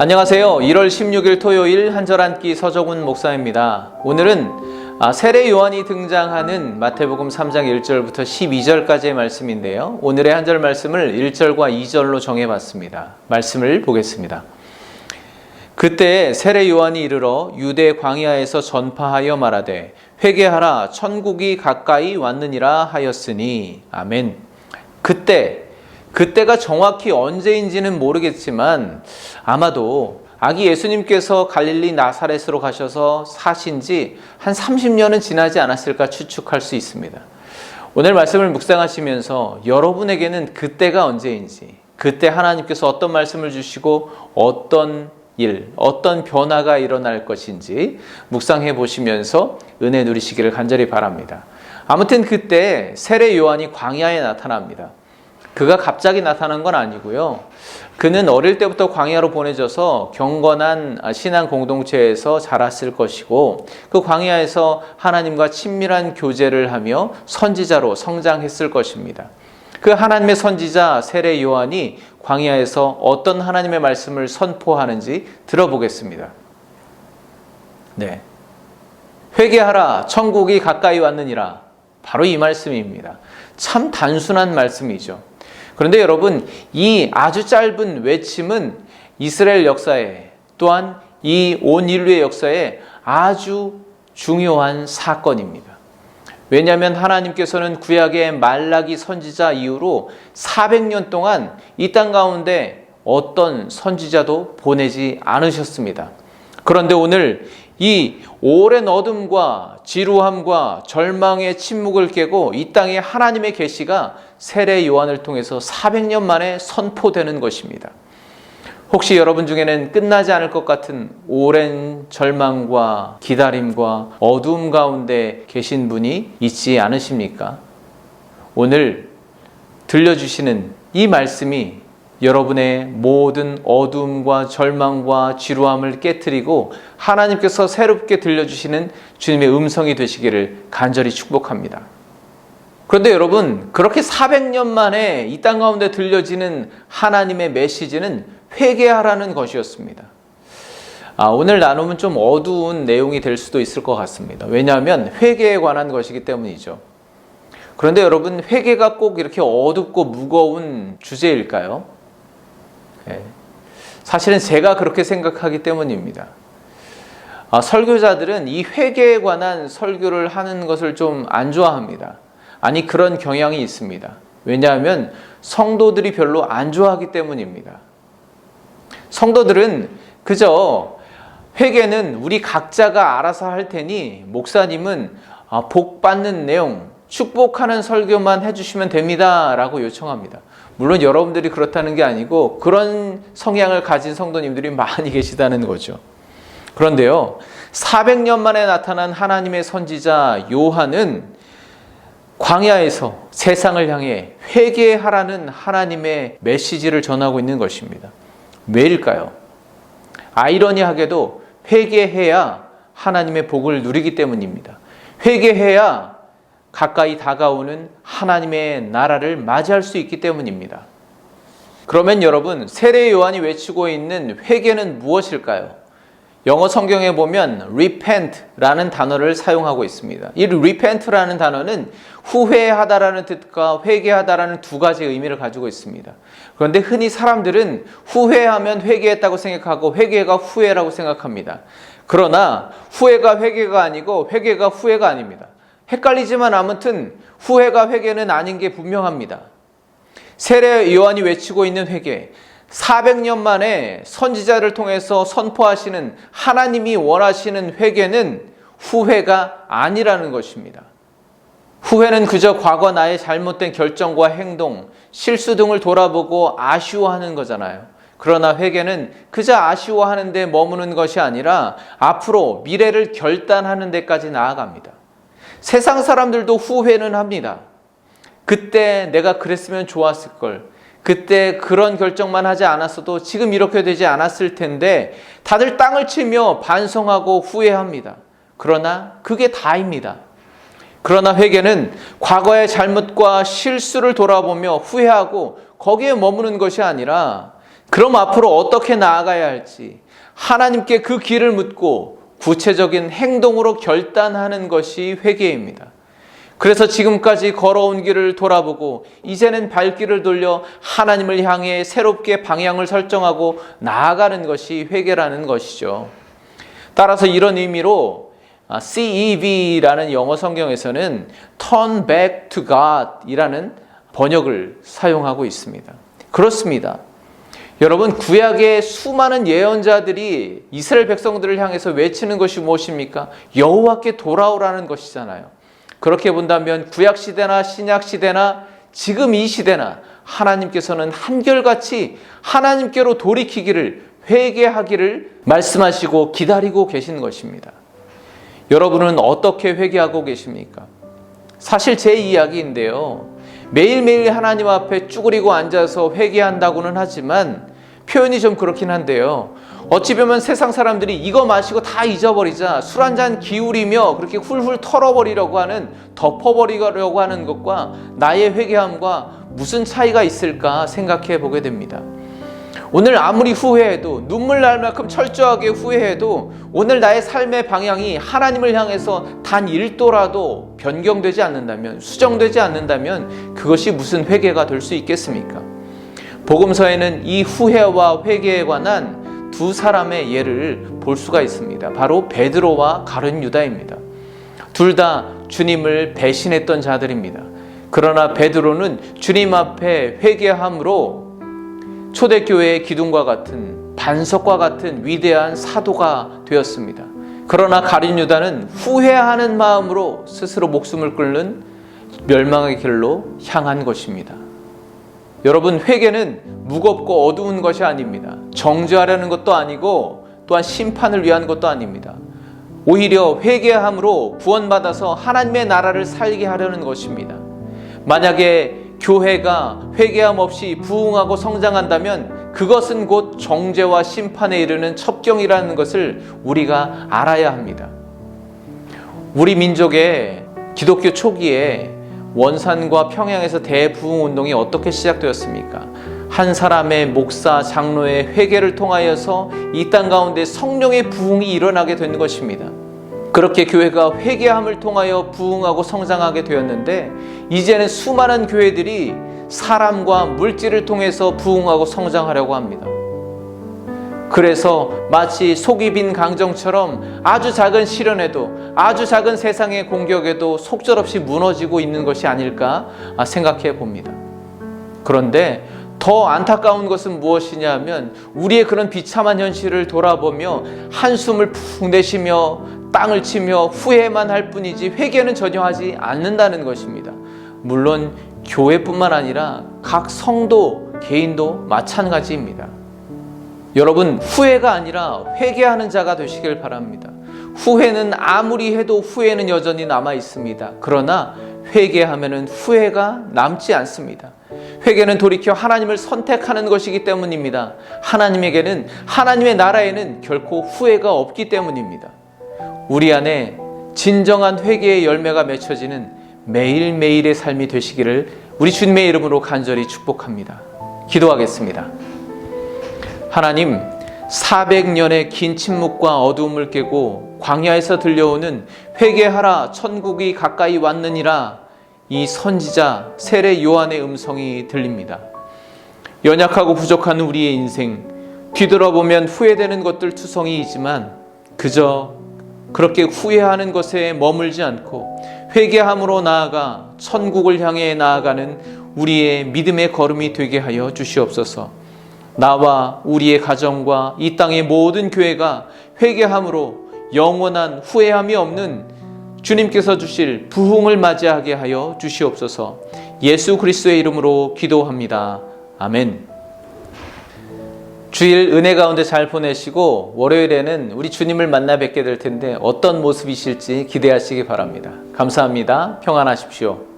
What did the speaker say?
안녕하세요. 1월 16일 토요일 한절 한 끼 서정훈 목사입니다. 오늘은 세례 요한이 등장하는 마태복음 3장 1절부터 12절까지의 말씀인데요. 오늘의 한절 말씀을 1절과 2절로 정해봤습니다. 말씀을 보겠습니다. 그때 세례 요한이 이르러 유대 광야에서 전파하여 말하되 회개하라 천국이 가까이 왔느니라 하였으니. 아멘. 그때가 정확히 언제인지는 모르겠지만 아마도 아기 예수님께서 갈릴리 나사렛으로 가셔서 사신 지 한 30년은 지나지 않았을까 추측할 수 있습니다. 오늘 말씀을 묵상하시면서 여러분에게는 그때가 언제인지, 그때 하나님께서 어떤 말씀을 주시고 어떤 일, 어떤 변화가 일어날 것인지 묵상해 보시면서 은혜 누리시기를 간절히 바랍니다. 아무튼 그때 세례 요한이 광야에 나타납니다. 그가 갑자기 나타난 건 아니고요. 그는 어릴 때부터 광야로 보내져서 경건한 신앙 공동체에서 자랐을 것이고 그 광야에서 하나님과 친밀한 교제를 하며 선지자로 성장했을 것입니다. 그 하나님의 선지자 세례 요한이 광야에서 어떤 하나님의 말씀을 선포하는지 들어보겠습니다. 네, 회개하라 천국이 가까이 왔느니라. 바로 이 말씀입니다. 참 단순한 말씀이죠. 그런데 여러분, 이 아주 짧은 외침은 이스라엘 역사에 또한 이 온 인류의 역사에 아주 중요한 사건입니다. 왜냐하면 하나님께서는 구약의 말라기 선지자 이후로 400년 동안 이 땅 가운데 어떤 선지자도 보내지 않으셨습니다. 그런데 오늘 이 오랜 어둠과 지루함과 절망의 침묵을 깨고 이 땅에 하나님의 계시가 세례 요한을 통해서 400년 만에 선포되는 것입니다. 혹시 여러분 중에는 끝나지 않을 것 같은 오랜 절망과 기다림과 어두움 가운데 계신 분이 있지 않으십니까? 오늘 들려주시는 이 말씀이 여러분의 모든 어두움과 절망과 지루함을 깨트리고 하나님께서 새롭게 들려주시는 주님의 음성이 되시기를 간절히 축복합니다. 그런데 여러분, 그렇게 400년 만에 이 땅 가운데 들려지는 하나님의 메시지는 회개하라는 것이었습니다. 오늘 나눔은 좀 어두운 내용이 될 수도 있을 것 같습니다. 왜냐하면 회개에 관한 것이기 때문이죠. 그런데 여러분, 회개가 꼭 이렇게 어둡고 무거운 주제일까요? 사실은 제가 그렇게 생각하기 때문입니다. 설교자들은 이 회개에 관한 설교를 하는 것을 좀 안 좋아합니다. 아니, 그런 경향이 있습니다. 왜냐하면 성도들이 별로 안 좋아하기 때문입니다. 성도들은 그저 회개는 우리 각자가 알아서 할 테니 목사님은 복 받는 내용, 축복하는 설교만 해주시면 됩니다 라고 요청합니다. 물론 여러분들이 그렇다는 게 아니고 그런 성향을 가진 성도님들이 많이 계시다는 거죠. 그런데요, 400년 만에 나타난 하나님의 선지자 요한은 광야에서 세상을 향해 회개하라는 하나님의 메시지를 전하고 있는 것입니다. 왜일까요? 아이러니하게도 회개해야 하나님의 복을 누리기 때문입니다. 회개해야 가까이 다가오는 하나님의 나라를 맞이할 수 있기 때문입니다. 그러면 여러분, 세례 요한이 외치고 있는 회개는 무엇일까요? 영어 성경에 보면 repent라는 단어를 사용하고 있습니다. 이 repent라는 단어는 후회하다라는 뜻과 회개하다라는 두 가지 의미를 가지고 있습니다. 그런데 흔히 사람들은 후회하면 회개했다고 생각하고 회개가 후회라고 생각합니다. 그러나 후회가 회개가 아니고 회개가 후회가 아닙니다. 헷갈리지만 아무튼 후회가 회개는 아닌 게 분명합니다. 세례 요한이 외치고 있는 회개, 400년 만에 선지자를 통해서 선포하시는 하나님이 원하시는 회개는 후회가 아니라는 것입니다. 후회는 그저 과거 나의 잘못된 결정과 행동, 실수 등을 돌아보고 아쉬워하는 거잖아요. 그러나 회개는 그저 아쉬워하는 데 머무는 것이 아니라 앞으로 미래를 결단하는 데까지 나아갑니다. 세상 사람들도 후회는 합니다. 그때 내가 그랬으면 좋았을 걸. 그때 그런 결정만 하지 않았어도 지금 이렇게 되지 않았을 텐데 다들 땅을 치며 반성하고 후회합니다. 그러나 그게 다입니다. 그러나 회개는 과거의 잘못과 실수를 돌아보며 후회하고 거기에 머무는 것이 아니라 그럼 앞으로 어떻게 나아가야 할지 하나님께 그 길을 묻고 구체적인 행동으로 결단하는 것이 회개입니다. 그래서 지금까지 걸어온 길을 돌아보고 이제는 발길을 돌려 하나님을 향해 새롭게 방향을 설정하고 나아가는 것이 회개라는 것이죠. 따라서 이런 의미로 CEV라는 영어 성경에서는 Turn Back to God 이라는 번역을 사용하고 있습니다. 그렇습니다. 여러분, 구약의 수많은 예언자들이 이스라엘 백성들을 향해서 외치는 것이 무엇입니까? 여호와께 돌아오라는 것이잖아요. 그렇게 본다면 구약 시대나 신약 시대나 지금 이 시대나 하나님께서는 한결같이 하나님께로 돌이키기를, 회개하기를 말씀하시고 기다리고 계신 것입니다. 여러분은 어떻게 회개하고 계십니까? 사실 제 이야기인데요. 매일매일 하나님 앞에 쭈그리고 앉아서 회개한다고는 하지만 표현이 좀 그렇긴 한데요. 어찌 보면 세상 사람들이 이거 마시고 다 잊어버리자, 술 한잔 기울이며 그렇게 훌훌 털어버리려고 하는, 덮어버리려고 하는 것과 나의 회개함과 무슨 차이가 있을까 생각해 보게 됩니다. 오늘 아무리 후회해도, 눈물 날 만큼 철저하게 후회해도 오늘 나의 삶의 방향이 하나님을 향해서 단 1도라도 변경되지 않는다면, 수정되지 않는다면 그것이 무슨 회개가 될 수 있겠습니까? 복음서에는 이 후회와 회개에 관한 두 사람의 예를 볼 수가 있습니다. 바로 베드로와 가룟 유다입니다. 둘 다 주님을 배신했던 자들입니다. 그러나 베드로는 주님 앞에 회개함으로 초대교회의 기둥과 같은, 반석과 같은 위대한 사도가 되었습니다. 그러나 가룟 유다는 후회하는 마음으로 스스로 목숨을 끊는 멸망의 길로 향한 것입니다. 여러분, 회개는 무겁고 어두운 것이 아닙니다. 정죄하려는 것도 아니고 또한 심판을 위한 것도 아닙니다. 오히려 회개함으로 구원받아서 하나님의 나라를 살게 하려는 것입니다. 만약에 교회가 회개함 없이 부흥하고 성장한다면 그것은 곧 정죄와 심판에 이르는 첩경이라는 것을 우리가 알아야 합니다. 우리 민족의 기독교 초기에 원산과 평양에서 대부흥운동이 어떻게 시작되었습니까? 한 사람의 목사, 장로의 회개를 통하여서 이 땅 가운데 성령의 부흥이 일어나게 된 것입니다. 그렇게 교회가 회개함을 통하여 부흥하고 성장하게 되었는데 이제는 수많은 교회들이 사람과 물질을 통해서 부흥하고 성장하려고 합니다. 그래서 마치 속이 빈 강정처럼 아주 작은 시련에도, 아주 작은 세상의 공격에도 속절없이 무너지고 있는 것이 아닐까 생각해 봅니다. 그런데 더 안타까운 것은 무엇이냐 하면 우리의 그런 비참한 현실을 돌아보며 한숨을 푹 내쉬며 땅을 치며 후회만 할 뿐이지 회개는 전혀 하지 않는다는 것입니다. 물론 교회뿐만 아니라 각 성도, 개인도 마찬가지입니다. 여러분, 후회가 아니라 회개하는 자가 되시길 바랍니다. 후회는 아무리 해도 후회는 여전히 남아 있습니다. 그러나 회개하면은 후회가 남지 않습니다. 회개는 돌이켜 하나님을 선택하는 것이기 때문입니다. 하나님에게는, 하나님의 나라에는 결코 후회가 없기 때문입니다. 우리 안에 진정한 회개의 열매가 맺혀지는 매일매일의 삶이 되시기를 우리 주님의 이름으로 간절히 축복합니다. 기도하겠습니다. 하나님, 400년의 긴 침묵과 어두움을 깨고 광야에서 들려오는 회개하라 천국이 가까이 왔느니라 이 선지자 세례 요한의 음성이 들립니다. 연약하고 부족한 우리의 인생, 뒤돌아보면 후회되는 것들 투성이이지만 그저 그렇게 후회하는 것에 머물지 않고 회개함으로 나아가 천국을 향해 나아가는 우리의 믿음의 걸음이 되게 하여 주시옵소서. 나와 우리의 가정과 이 땅의 모든 교회가 회개함으로 영원한 후회함이 없는 주님께서 주실 부흥을 맞이하게 하여 주시옵소서. 예수 그리스도의 이름으로 기도합니다. 아멘. 주일 은혜 가운데 잘 보내시고 월요일에는 우리 주님을 만나 뵙게 될 텐데 어떤 모습이실지 기대하시기 바랍니다. 감사합니다. 평안하십시오.